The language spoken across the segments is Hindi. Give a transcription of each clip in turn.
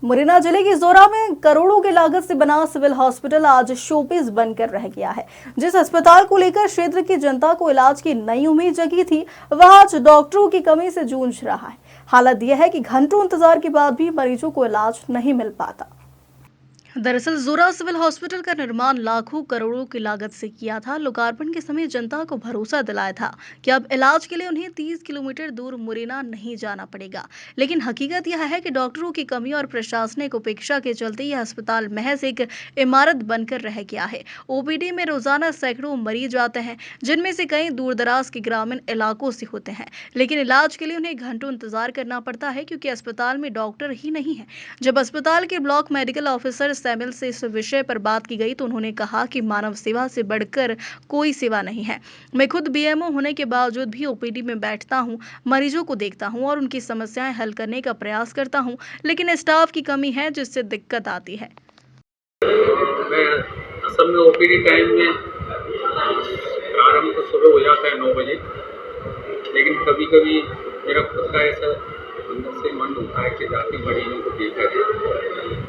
मुरैना जिले की जोरा में करोड़ों की लागत से बना सिविल हॉस्पिटल आज शोपीस बनकर रह गया है। जिस अस्पताल को लेकर क्षेत्र की जनता को इलाज की नई उम्मीद जगी थी, वह आज डॉक्टरों की कमी से जूझ रहा है। हालत यह है कि घंटों इंतजार के बाद भी मरीजों को इलाज नहीं मिल पाता। दरअसल जोरा सिविल हॉस्पिटल का निर्माण लाखों करोड़ों की लागत से किया था। लोकार्पण के समय जनता को भरोसा दिलाया था कि अब इलाज के लिए उन्हें 30 किलोमीटर दूर मुरैना नहीं जाना पड़ेगा। लेकिन हकीकत यह है कि डॉक्टरों की कमी और प्रशासनिक उपेक्षा के चलते यह अस्पताल महज एक इमारत बनकर रह गया है। ओपीडी में रोजाना सैकड़ों मरीज आते हैं, जिनमें से कई दूर दराज के ग्रामीण इलाकों से होते हैं। लेकिन इलाज के लिए उन्हें घंटों इंतजार करना पड़ता है, क्योंकि अस्पताल में डॉक्टर ही नहीं है। जब अस्पताल के ब्लॉक मेडिकल ऑफिसर सैमिल से इस विषय पर बात की गई तो उन्होंने कहा कि मानव सेवा से बढ़कर कोई सेवा नहीं है। मैं खुद बीएमओ होने के बावजूद भी ओपीडी में बैठता हूं, मरीजों को देखता हूं और उनकी समस्याएं हल करने का प्रयास करता हूं, लेकिन स्टाफ की कमी है, जिससे दिक्कत आती है। मैं असल में ओपीडी टाइम में प्रारंभ तो सुबह हो जाता है 9 बजे, लेकिन कभी कभी मेरा खुद का ऐसा अंदर से मन होता है कि जाके मरीजों को देखा जाए।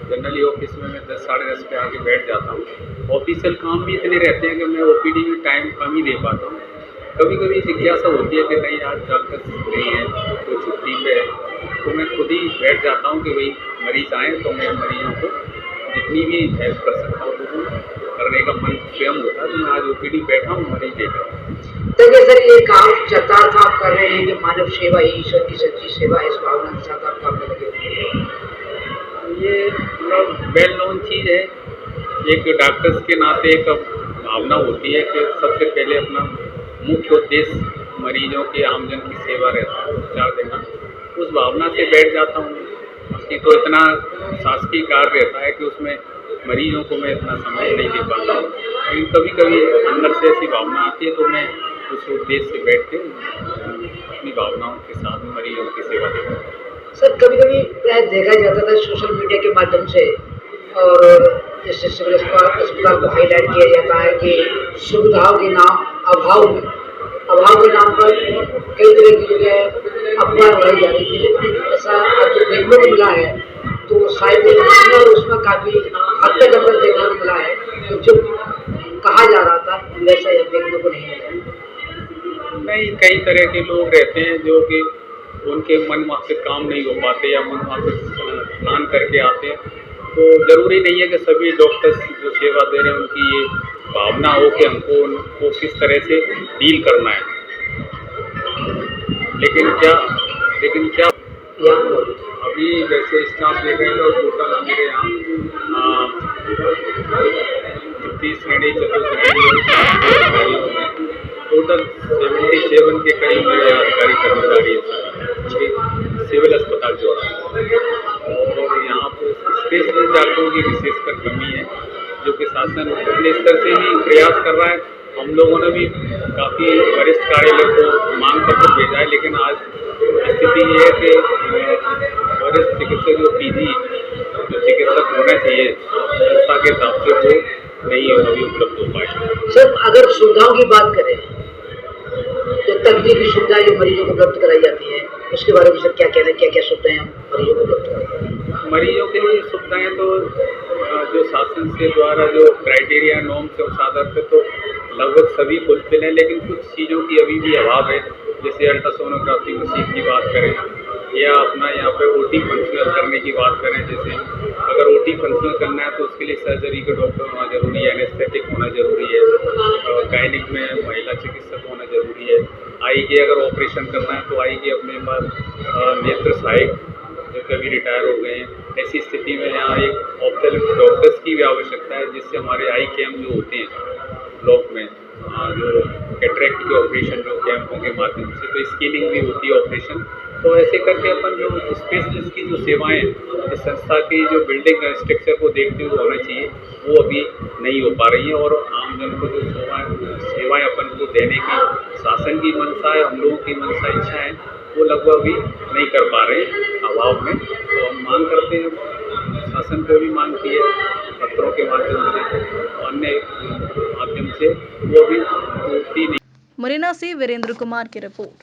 जनरली ऑफिस में मैं 10 साढ़े 10 पे आके बैठ जाता हूँ। ऑफिशियल काम भी इतने रहते हैं कि मैं ओपीडी में टाइम कम ही दे पाता हूँ। कभी कभी जिज्ञासा होती है कि नहीं आज डॉक्टर नहीं है तो छुट्टी पे है, तो मैं खुद ही बैठ जाता हूँ कि भाई मरीज आए तो मैं मरीजों को जितनी भी हेल्प कर सकता हूँ तो करने का मन स्वयं होता है। तो मैं आज ओपीडी बैठा हूँ, मरीज देख रहा हूँ। देखिए सर, ये काम चरितार्थ आप कर रहे हैं कि मानव सेवा ही ईश्वर की सच्ची सेवा है, इस भावना के साथ आप काम में लगे हुए हैं। ये मतलब वेल नोन चीज़ है। एक डॉक्टर्स के नाते एक भावना होती है कि सबसे पहले अपना मुख्य उद्देश्य मरीजों के आमजन की सेवा रहता है, उपचार देना। उस भावना से बैठ जाता हूँ। बाकी तो इतना शासकीय कार्य रहता है कि उसमें मरीजों को मैं इतना समय नहीं दे पाता हूँ, लेकिन कभी कभी अंदर से ऐसी भावना आती है तो मैं उस उद्देश्य से बैठ के अपनी भावनाओं के साथ मरीजों की सेवा देता हूँ। सर, कभी कभी प्राय देखा जाता था सोशल मीडिया के माध्यम से, और जैसे सिविल अस्पताल को हाईलाइट किया जाता है कि सुविधाओं के नाम अभाव के नाम पर कई तरह की जगह अफवाह उड़ाई जा रही थी। लेकिन ऐसा आज जो देखने को मिला है तो शायद उसमें काफ़ी हद तक अंदर देखने को मिला है। तो जो कहा जा रहा था वैसा यह देखने को नहीं मिला। नहीं, कई तरह के लोग रहते हैं जो कि उनके मन वहाँ से काम नहीं हो पाते या मन वहाँ से प्लान करके आते हैं। तो ज़रूरी नहीं है कि सभी डॉक्टर्स जो सेवा दे रहे हैं उनकी ये भावना हो कि हमको उनको किस तरह से डील करना है। लेकिन क्या अभी वैसे स्टाफ देख रहे हैं तो टोटल मेरे यहाँ 30 श्रेणी टोटल 77 के करीब मेरे अधिकारी कर्मचारी हैं सिविल अस्पताल जोड़ा। और यहाँ पर स्पेशलिस्ट डॉक्टरों की विशेषकर कमी है, जो कि शासन अपने स्तर से ही प्रयास कर रहा है। हम लोगों ने भी काफ़ी वरिष्ठ कार्यालय को मांग पत्र भेजा है, लेकिन आज स्थिति ये है कि वरिष्ठ चिकित्सक जो पीजी जो चिकित्सक होना चाहिए संस्था के हिसाब से वो नहीं अभी उपलब्ध हो पाए। सर, अगर सुविधाओं की बात करें तो तकनीकी सुविधाएं जो मरीजों को उपलब्ध कराई जाती है, उसके बारे में सर क्या कहना है, क्या क्या सुविधाएं मरीजों को उपलब्ध कराई जाती हैं? मरीजों के लिए सुविधाएं तो जो शासन के द्वारा जो क्राइटेरिया नॉर्म्स है उस आधार पर तो लगभग सभी फुलफिल हैं, लेकिन कुछ चीज़ों की अभी भी अभाव है। जैसे अल्ट्रासोनोग्राफी मशीन की बात करें या अपना यहाँ पे ओटी फंक्शनल करने की बात करें, जैसे अगर ओटी फंक्शनल करना है तो उसके लिए सर्जरी का डॉक्टर होना जरूरी है, एनेस्थेटिक होना जरूरी है, गायनिक में महिला चिकित्सक होना जरूरी है। आई के अगर ऑपरेशन करना है तो आई के अपने पास नेत्र सहायक जो कभी रिटायर हो गए हैं, ऐसी स्थिति में यहाँ एक ऑप्थेल्मिक डॉक्टर्स की भी आवश्यकता है, जिससे हमारे आई कैम्प जो होते हैं ब्लॉक में जो कैटरेक्ट के ऑपरेशन जो कैंपों के माध्यम से तो स्केलिंग भी होती है ऑपरेशन। तो ऐसे करके अपन जो स्पेशलिस्ट की जो सेवाएं इस संस्था की जो बिल्डिंग स्ट्रक्चर को देखते हुए होना चाहिए वो अभी नहीं हो पा रही है। और आमजन को जो सेवाएं अपन को देने की शासन की मंशा है, हम लोगों की मंशा इच्छा है, वो लगभग अभी नहीं कर पा रहे अभाव में। तो हम मांग करते हैं, शासन को भी मांग की है पत्रों के माध्यम से, अन्य माध्यम से, वो भी पूर्ति नहीं। मुरैना से वीरेंद्र कुमार की रिपोर्ट।